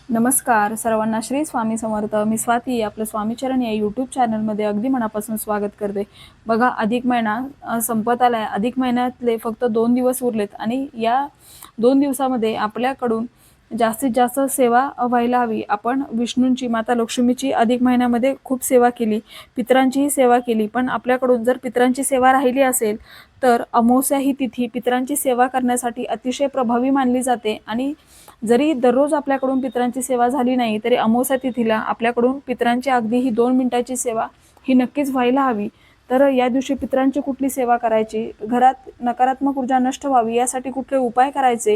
नमस्कार सर्वांना, श्री स्वामी समर्थ. मी स्वाती आपलं स्वामीचरण या यूट्यूब चॅनलमध्ये अगदी मनापासून स्वागत करते. बघा, अधिक महिना संपत आलाय. अधिक महिन्यातले फक्त 2 दिवस उरलेत आणि या 2 दिवसामध्ये आपल्याकडून जास्तीत जास्त सेवा व्हायला हवी. आपण विष्णूंची, माता लक्ष्मीची अधिक महिन्यामध्ये खूप सेवा केली, पितरांचीही सेवा केली. पण आपल्याकडून जर पितरांची सेवा राहिली असेल तर अमावस्या ही तिथी पितरांची सेवा करण्यासाठी अतिशय प्रभावी मानली जाते. आणि जरी दररोज आपल्याकडून पितरांची सेवा झाली नाही तरी अमावस्या तिथीला आपल्याकडून पितरांची अगदी ही 2 मिनिटाची सेवा ही नक्कीच व्हायला हवी. तर या दिवशी पितरांची कुठली सेवा करायची, घरात नकारात्मक ऊर्जा नष्ट व्हावी यासाठी कुठले उपाय करायचे,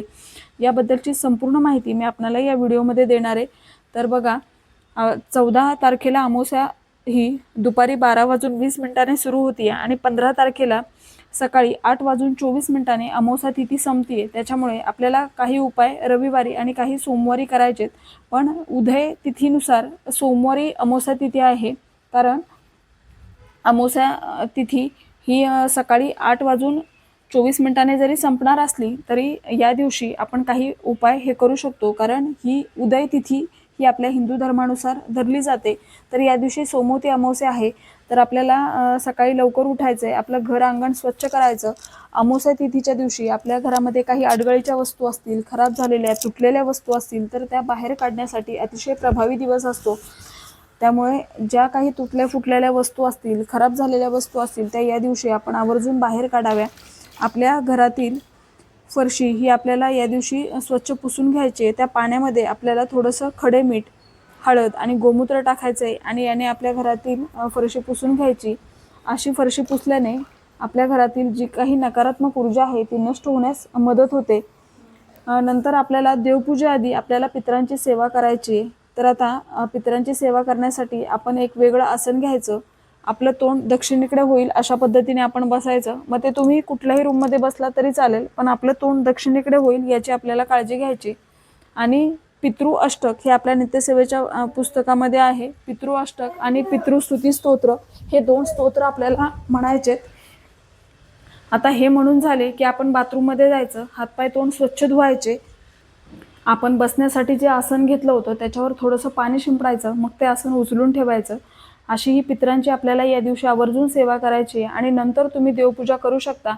याबद्दलची संपूर्ण माहिती मी आपल्याला या व्हिडिओमध्ये देणार आहे. तर बघा, 14 तारखेला अमावस्या ही दुपारी 12:20 सुरू होती आणि 15 तारखेला सकाळी 8:24 अमावस्या तिथी संपतीये. त्याच्यामुळे आपल्याला काही उपाय रविवारी आणि काही सोमवारी करायचेत. पण उदय तिथीनुसार सोमवारी अमावस्या तिथी आहे, कारण अमावस्या तिथी ही सकाळी 8:24 जरी संपणार असली तरी या दिवशी आपण काही उपाय हे करू शकतो, कारण ही उदय तिथी ही आपल्या हिंदू धर्मानुसार धरली जाते. तर या दिवशी सोमवती अमावस्या आहे, तर आपल्याला सकाळी लवकर उठायचं आहे, आपलं घर अंगण स्वच्छ करायचं. अमावस्या तिथीच्या दिवशी आपल्या घरामध्ये काही अडगळीच्या वस्तू असतील, खराब झालेल्या तुटलेल्या वस्तू असतील तर त्या बाहेर काढण्यासाठी अतिशय प्रभावी दिवस असतो. त्यामुळे ज्या काही तुटल्या फुटलेल्या वस्तू असतील, खराब झालेल्या वस्तू असतील त्या या दिवशी आपण आवर्जून बाहेर काढाव्या. आपल्या घरातील फरशी ही आपल्याला या दिवशी स्वच्छ पुसून घ्यायची. त्या पाण्यामध्ये आपल्याला थोडंसं खडे मीठ, हळद आणि गोमूत्र टाकायचं आहे आणि याने आपल्या घरातील फरशी पुसून घ्यायची. अशी फरशी पुसल्याने आपल्या घरातील जी काही नकारात्मक ऊर्जा आहे ती नष्ट होण्यास मदत होते. नंतर आपल्याला देवपूजेआधी आपल्याला पितरांची सेवा करायची आहे. तर आता पितरांची सेवा करण्यासाठी आपण एक वेगळं आसन घ्यायचं. आपलं तोंड दक्षिणेकडे होईल अशा पद्धतीने आपण बसायचं. मग ते तुम्ही कुठल्याही रूममध्ये बसला तरी चालेल, पण आपलं तोंड दक्षिणेकडे होईल याची आपल्याला काळजी घ्यायची. आणि पितृ अष्टक हे आपल्या नित्यसेवेच्या पुस्तकामध्ये आहे. पितृ अष्टक आणि पितृस्तुती स्तोत्र हे 2 स्तोत्र आपल्याला म्हणायचे. आता हे म्हणून झाले की आपण बाथरूममध्ये जायचं, हातपाय तोंड स्वच्छ धुवायचे. आपण बसण्यासाठी जे आसन घेतलं होतं त्याच्यावर थोडंसं पाणी शिंपडायचं, मग ते आसन उचलून ठेवायचं. अशी ही पितरांची आपल्याला या दिवशी आवर्जून सेवा करायची आणि नंतर तुम्ही देवपूजा करू शकता.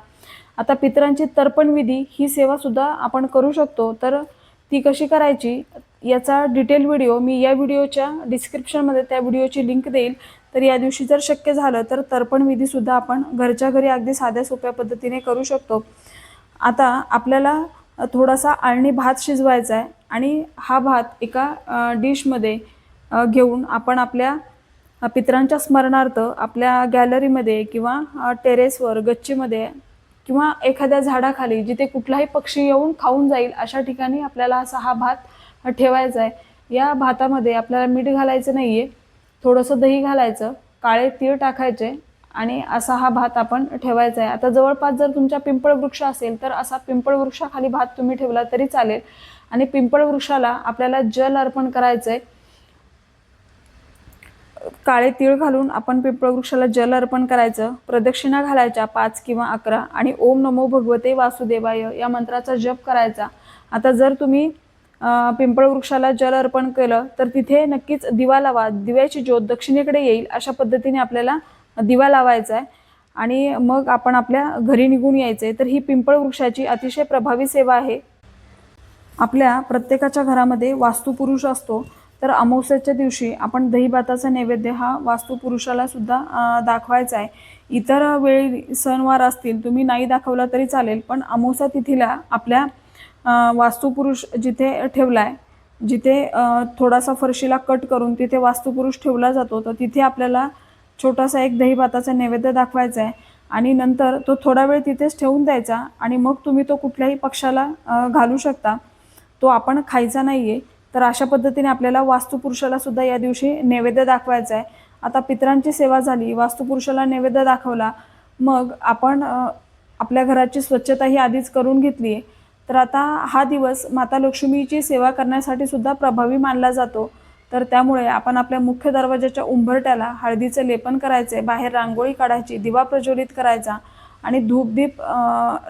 आता पितरांची तर्पण विधी ही सेवा सुद्धा आपण करू शकतो. तर ती कशी करायची याचा डिटेल व्हिडिओ मी या व्हिडिओच्या डिस्क्रिप्शनमध्ये त्या व्हिडिओची लिंक देईल. तर या दिवशी जर शक्य झालं तर तर्पण विधीसुद्धा आपण घरच्या घरी अगदी साध्या सोप्या पद्धतीने करू शकतो. आता आपल्याला थोडासा आळणी भात शिजवायचा आहे आणि हा भात एका डिशमध्ये घेऊन आपण आपल्या पितरांच्या स्मरणार्थ आपल्या गॅलरीमध्ये किंवा टेरेसवर, गच्चीमध्ये किंवा एखाद्या झाडाखाली जिथे कुठलाही पक्षी येऊन खाऊन जाईल अशा ठिकाणी आपल्याला असा हा भात ठेवायचा आहे. या भातामध्ये आपल्याला मीठ घालायचं नाही आहे, थोडंसं दही घालायचं, काळे तीळ टाकायचे आणि असा हा भात आपण ठेवायचा आहे. आता जवळपास जर तुमच्या पिंपळ वृक्ष असेल तर असा पिंपळ वृक्षाखाली भात तुम्ही ठेवला तरी चालेल. आणि पिंपळ वृक्षाला आपल्याला जल अर्पण करायचं आहे. काळे तीळ घालून आपण पिंपळ वृक्षाला जल अर्पण करायचं. प्रदक्षिणा घालायच्या 5 किंवा 11 आणि ओम नमो भगवते वासुदेवाय या मंत्राचा जप करायचा. आता जर तुम्ही पिंपळ वृक्षाला जल अर्पण केलं तर तिथे नक्कीच दिवा लावा. दिव्याची ज्योत दक्षिणेकडे येईल अशा पद्धतीने आपल्याला दिवा लावायचा आहे आणि मग आपण आपल्या घरी निघून यायचे. तर ही पिंपळ वृक्षाची अतिशय प्रभावी सेवा आहे. आपल्या प्रत्येकाच्या घरामध्ये वास्तुपुरुष असतो, तर अमावस्येच्या दिवशी आपण दहीभाताचा नैवेद्य हा वास्तुपुरुषाला सुद्धा दाखवायचा आहे. इतर वेळी सणवार असतील तुम्ही नाही दाखवला तरी चालेल, पण अमावस्या तिथीला आपल्या वास्तुपुरुष जिथे ठेवलाय, जिथे थोडासा फरशीला कट करून तिथे वास्तुपुरुष ठेवला जातो, तर तिथे आपल्याला छोटासा एक दहीभाताचा नैवेद्य दाखवायचा आहे आणि नंतर तो थोडा वेळ तिथेच ठेवून द्यायचा आणि मग तुम्ही तो कुठल्याही पक्षाला घालू शकता. तो आपण खायचा नाहीये. तर अशा पद्धतीने आपल्याला वास्तुपुरुषाला सुद्धा या दिवशी नैवेद्य दाखवायचा आहे. आता पितरांची सेवा झाली, वास्तुपुरुषाला नैवेद्य दाखवला, मग आपण आपल्या घराची स्वच्छता ही आधीच करून घेतली आहे. तर आता हा दिवस माता लक्ष्मीची सेवा करण्यासाठी सुद्धा प्रभावी मानला जातो. तर त्यामुळे आपण आपल्या मुख्य दरवाजाच्या उंबरट्याला हळदीचे लेपन करायचे, बाहेर रांगोळी काढायची, दिवा प्रज्वलित करायचा आणि धूपदीप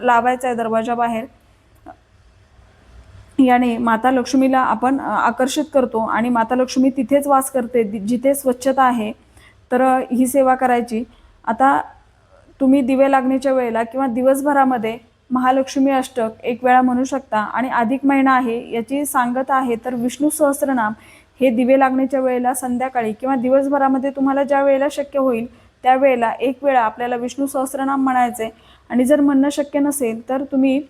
लावायचा आहे दरवाजाबाहेर. याने माता लक्ष्मीला आपण आकर्षित करतो आणि माता लक्ष्मी तिथेच वास करते जिथे स्वच्छता आहे. तर ही सेवा करायची. आता तुम्ही दिवे लागण्याच्या वेळेला किंवा दिवसभरामध्ये महालक्ष्मी अष्टक एक वेळा म्हणू शकता. आणि अधिक महिना आहे याची सांगत आहे तर विष्णू सहस्त्रनाम हे दिवे लागण्याच्या वेळेला संध्याकाळी किंवा दिवसभरामध्ये तुम्हाला ज्या वेळेला शक्य होईल त्यावेळेला एक वेळा आपल्याला विष्णू सहस्त्रनाम म्हणायचे. आणि जर म्हणणं शक्य नसेल तर तुम्ही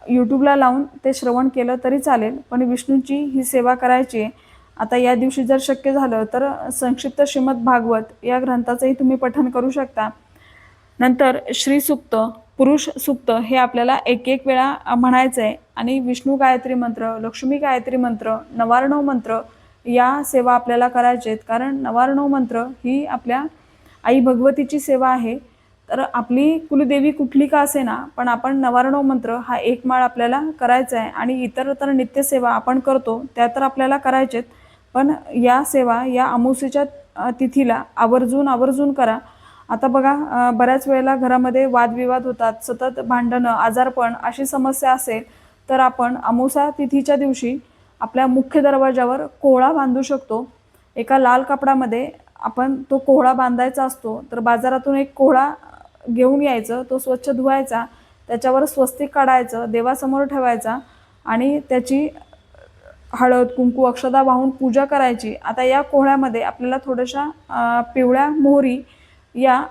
यूट्यूबला लावून ते श्रवण केलं तरी चालेल, पण विष्णूची ही सेवा करायची आहे. आता या दिवशी जर शक्य झालं तर संक्षिप्त श्रीमद भागवत या ग्रंथाचंही तुम्ही पठण करू शकता. नंतर श्री सूक्त, पुरुष सूक्त हे आपल्याला एक एक वेळा म्हणायचं आहे. आणि विष्णू गायत्री मंत्र, लक्ष्मी गायत्री मंत्र, नवार्णव मंत्र या सेवा आपल्याला करायच्या आहेत. कारण नवार्णव मंत्र ही आपल्या आई भगवतीची सेवा आहे. तर आपली कुलदेवी कुठली का असेना, पण आपण नवार्णव मंत्र हा एक माळ आपल्याला करायचा आहे. आणि इतर तर नित्यसेवा आपण करतो त्या तर आपल्याला करायचेत, पण या सेवा या अमावस्येच्या तिथीला आवर्जून करा. आता बघा बऱ्याच वेळेला घरामध्ये वादविवाद होतात, सतत भांडणं, आजारपण अशी समस्या असेल तर आपण अमावस्या तिथीच्या दिवशी आपल्या मुख्य दरवाजावर कोहळा बांधू शकतो. एका लाल कपडामध्ये आपण तो कोहळा बांधायचा असतो. तर बाजारातून एक कोहळा घेऊन यायचं, तो स्वच्छ धुवायचा, त्याच्यावर स्वस्तिक काढायचं, देवासमोर ठेवायचा आणि त्याची हळद कुंकू अक्षता वाहून पूजा करायची. आता या कोहळ्यामध्ये आपल्याला थोड्याशा पिवळ्या मोहरी या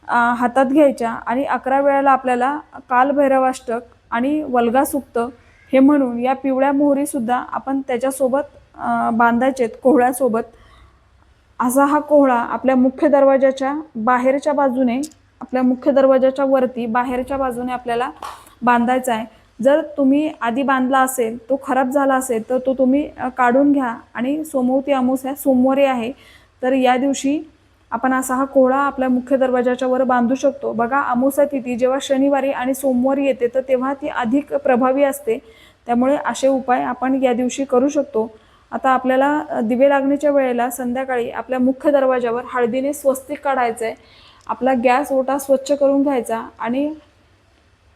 हातात घ्यायच्या आणि 11 वेळेला आपल्याला कालभैरवाष्टक आणि वल्गा सूक्त हे म्हणून या पिवळ्या मोहरीसुद्धा आपण त्याच्यासोबत बांधायचेत कोहळ्यासोबत. असा हा कोहळा आपल्या मुख्य दरवाजाच्या बाहेरच्या बाजूने, आपल्या मुख्य दरवाजाच्या वरती बाहेरच्या बाजूने आपल्याला बांधायचा आहे. जर तुम्ही आधी बांधला असेल, तो खराब झाला असेल तर तो तुम्ही काढून घ्या. आणि सोमवती अमावस्या सोमवारी आहे तर या दिवशी आपण असा हा कोहळा आपल्या मुख्य दरवाजाच्या वर बांधू शकतो. बघा अमावस्या तिथी जेव्हा शनिवारी आणि सोमवारी येते तर तेव्हा ती अधिक प्रभावी असते. त्यामुळे असे उपाय आपण या दिवशी करू शकतो. आता आपल्याला दिवे लागण्याच्या वेळेला संध्याकाळी आपल्या मुख्य दरवाजावर हळदीने स्वस्तिक काढायचं आहे. आपला गॅस ओटा स्वच्छ करून घ्यायचा आणि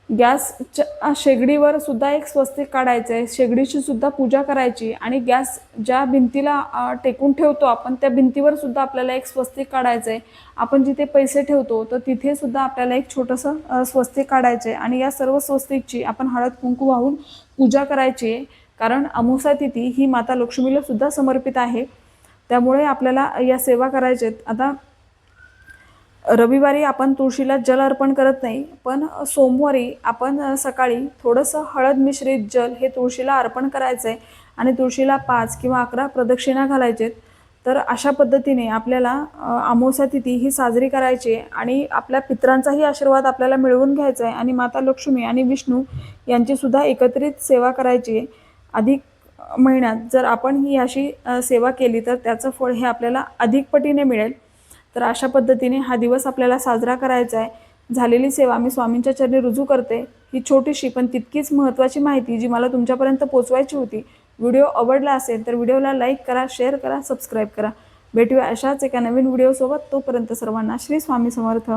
गॅसच्या शेगडीवर सुद्धा एक स्वस्तिक काढायचं आहे. शेगडीची सुद्धा पूजा करायची आणि गॅस ज्या भिंतीला टेकून ठेवतो आपण त्या भिंतीवर सुद्धा आपल्याला एक स्वस्तिक काढायचं आहे. आपण जिथे पैसे ठेवतो तर तिथे सुद्धा आपल्याला एक छोटंसं स्वस्तिक काढायचं आहे. आणि या सर्व स्वस्तिकची आपण हळद कुंकू वाहून पूजा करायची आहे. कारण अमावस्या तिथी ही माता लक्ष्मीला सुद्धा समर्पित आहे. त्यामुळे आपल्याला या सेवा करायच्या आहेत. आता रविवारी आपण तुळशीला जल अर्पण करत नाही, पण सोमवारी आपण सकाळी थोडंसं हळद मिश्रित जल हे तुळशीला अर्पण करायचं आहे. आणि तुळशीला 5 किंवा 11 प्रदक्षिणा घालायचे. तर अशा पद्धतीने आपल्याला अमावस्या तिथी ही साजरी करायची आहे. आणि आपल्या पितरांचाही आशीर्वाद आपल्याला मिळवून घ्यायचा आहे. आणि माता लक्ष्मी आणि विष्णू यांची सुद्धा एकत्रित सेवा करायची आहे. अधिक महिन्यात जर आपण ही अशी सेवा केली तर त्याचं फळ हे आपल्याला अधिक पटीने मिळेल. तर अशा पद्धतीने हा दिवस आपल्याला साजरा करायचा आहे. झालेली सेवा मी स्वामींच्या चरणी रुजू करते. ही छोटीशी पण तितकीच महत्त्वाची माहिती जी मला तुमच्यापर्यंत पोहोचवायची होती. व्हिडिओ आवडला असेल तर व्हिडिओला लाईक करा, शेअर करा, सबस्क्राईब करा. भेटूया अशाच एका नवीन व्हिडिओसोबत. तोपर्यंत सर्वांना श्री स्वामी समर्थ.